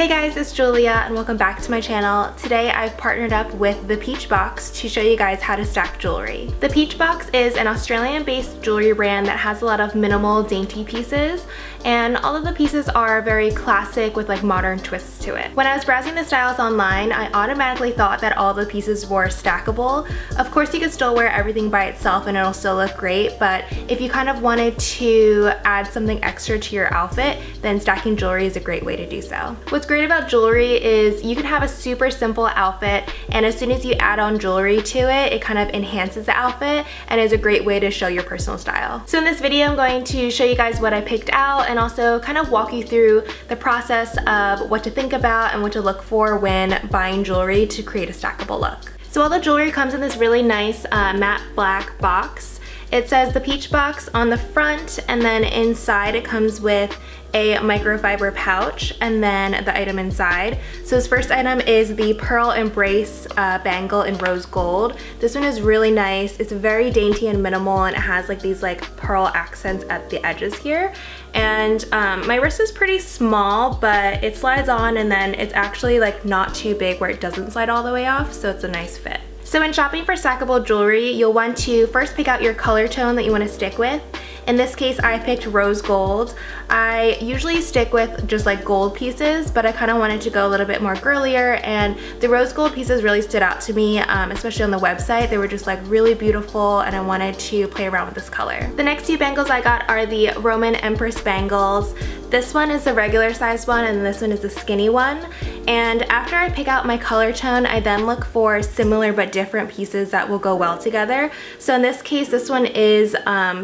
guys, it's Julia and welcome back to my channel. Today I've partnered up with The Peach Box to show you guys how to stack jewelry. The Peach Box is an Australian-based jewelry brand that has a lot of minimal, dainty pieces, and all of the pieces are very classic with like modern twists to it. When I was browsing the styles online, I automatically thought that all the pieces were stackable. Of course, you could still wear everything by itself and it'll still look great, but if you kind of wanted to add something extra to your outfit, then stacking jewelry is a great way to do so. What's great about jewelry is you can have a super simple outfit, and as soon as you add on jewelry to it, it kind of enhances the outfit and is a great way to show your personal style. So in this video, I'm going to show you guys what I picked out and also kind of walk you through the process of what to think about and what to look for when buying jewelry to create a stackable look. So all the jewelry comes in this really nice matte black box. It says The Peach Box on the front, and then inside it comes with a microfiber pouch and then the item inside. So this first item is the Pearl Embrace bangle in rose gold. This one is really nice. It's very dainty and minimal, and it has like these like pearl accents at the edges here. And my wrist is pretty small, but it slides on, and then it's actually like not too big where it doesn't slide all the way off, so it's a nice fit. So when shopping for stackable jewelry, you'll want to first pick out your color tone that you want to stick with. In this case, I picked rose gold. I usually stick with just like gold pieces, but I kind of wanted to go a little bit more girlier, and the rose gold pieces really stood out to me, especially on the website. They were just like really beautiful, and I wanted to play around with this color. The next two bangles I got are the Roman Empress bangles. This one is the regular size one, and this one is the skinny one. And after I pick out my color tone, I then look for similar but different pieces that will go well together. So in this case, this one is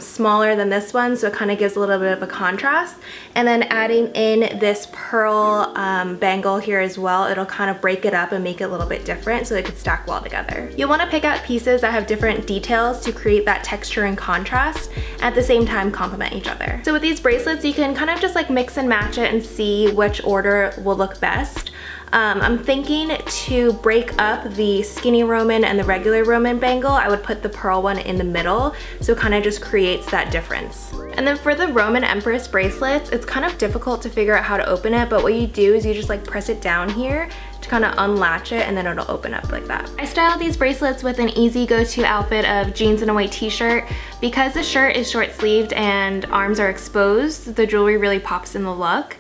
smaller than this one, so it kind of gives a little bit of a contrast. And then adding in this pearl bangle here as well, it'll kind of break it up and make it a little bit different so it could stack well together. You'll want to pick out pieces that have different details to create that texture and contrast, at the same time complement each other. So with these bracelets, you can kind of just like mix and match it and see which order will look best. I'm thinking to break up the skinny Roman and the regular Roman bangle. I would put the pearl one in the middle, so it kind of just creates that difference. And then for the Roman Empress bracelets, it's kind of difficult to figure out how to open it, but what you do is you just like press it down here to kind of unlatch it, and then it'll open up like that. I styled these bracelets with an easy go-to outfit of jeans and a white t-shirt. Because the shirt is short-sleeved and arms are exposed, the jewelry really pops in the look.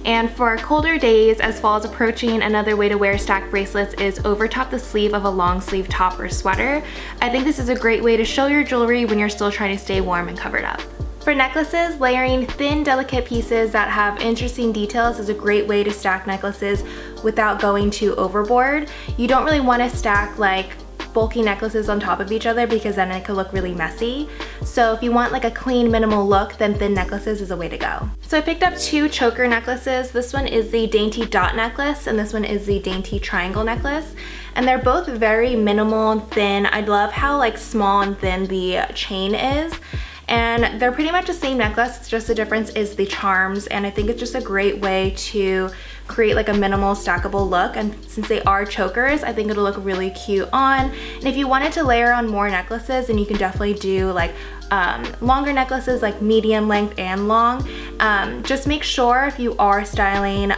And for colder days, as fall is approaching, another way to wear stacked bracelets is over top the sleeve of a long sleeve top or sweater. I think this is a great way to show your jewelry when you're still trying to stay warm and covered up. For necklaces, layering thin, delicate pieces that have interesting details is a great way to stack necklaces without going too overboard. You don't really want to stack like bulky necklaces on top of each other because then it could look really messy. So if you want like a clean, minimal look, then thin necklaces is a way to go. So I picked up two choker necklaces. This one is the dainty dot necklace, and this one is the dainty triangle necklace. And they're both very minimal and thin. I love how like small and thin the chain is. And they're pretty much the same necklace, it's just the difference is the charms, and I think it's just a great way to create like a minimal stackable look. And since they are chokers, I think it'll look really cute on. And if you wanted to layer on more necklaces, then you can definitely do like longer necklaces, like medium length and long. Just make sure if you are styling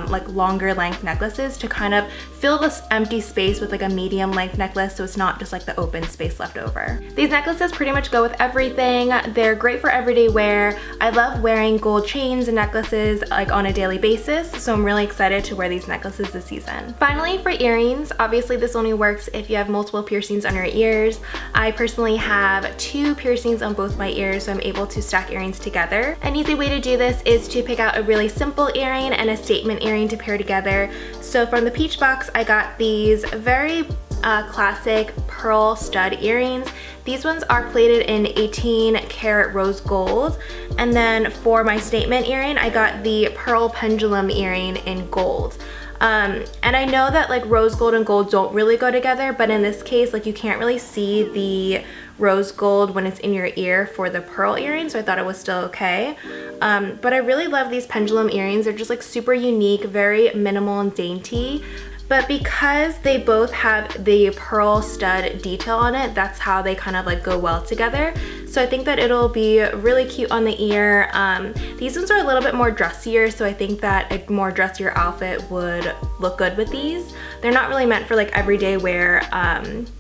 like longer length necklaces to kind of fill this empty space with like a medium length necklace, so it's not just like the open space left over. These necklaces pretty much go with everything. They're great for everyday wear. I love wearing gold chains and necklaces like on a daily basis, so I'm really excited to wear these necklaces this season. Finally, for earrings, obviously this only works if you have multiple piercings on your ears. I personally have two piercings on both my ears, so I'm able to stack earrings together. An easy way to do this is to pick out a really simple earring and a statement earring to pair together. So from the Peach Box, I got these very classic pearl stud earrings. These ones are plated in 18 karat rose gold. And then for my statement earring, I got the pearl pendulum earring in gold. And I know that like rose gold and gold don't really go together, but in this case, like you can't really see the rose gold when it's in your ear for the pearl earring, so I thought it was still okay. But I really love these pendulum earrings. They're just like super unique, very minimal and dainty. But because they both have the pearl stud detail on it, that's how they kind of like go well together. So I think that it'll be really cute on the ear. These ones are a little bit more dressier, so I think that a more dressier outfit would look good with these. They're not really meant for like everyday wear,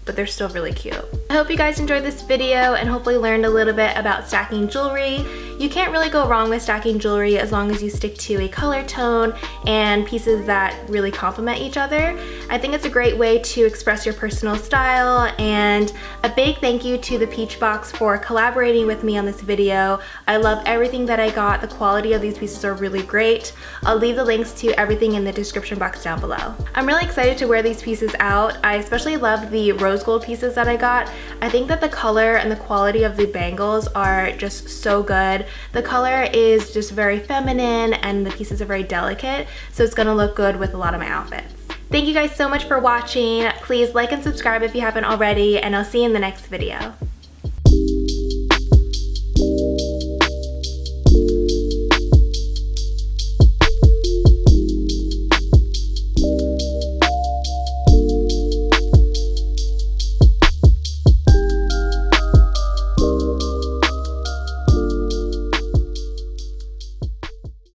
but they're still really cute. I hope you guys enjoyed this video and hopefully learned a little bit about stacking jewelry. You can't really go wrong with stacking jewelry as long as you stick to a color tone and pieces that really complement each other. I think it's a great way to express your personal style, and a big thank you to the Peachbox for collaborating with me on this video. I love everything that I got. The quality of these pieces are really great. I'll leave the links to everything in the description box down below. I'm really excited to wear these pieces out. I especially love the rose gold pieces that I got. I think that the color and the quality of the bangles are just so good. The color is just very feminine and the pieces are very delicate, so it's gonna look good with a lot of my outfits. Thank you guys so much for watching. Please like and subscribe if you haven't already, and I'll see you in the next video.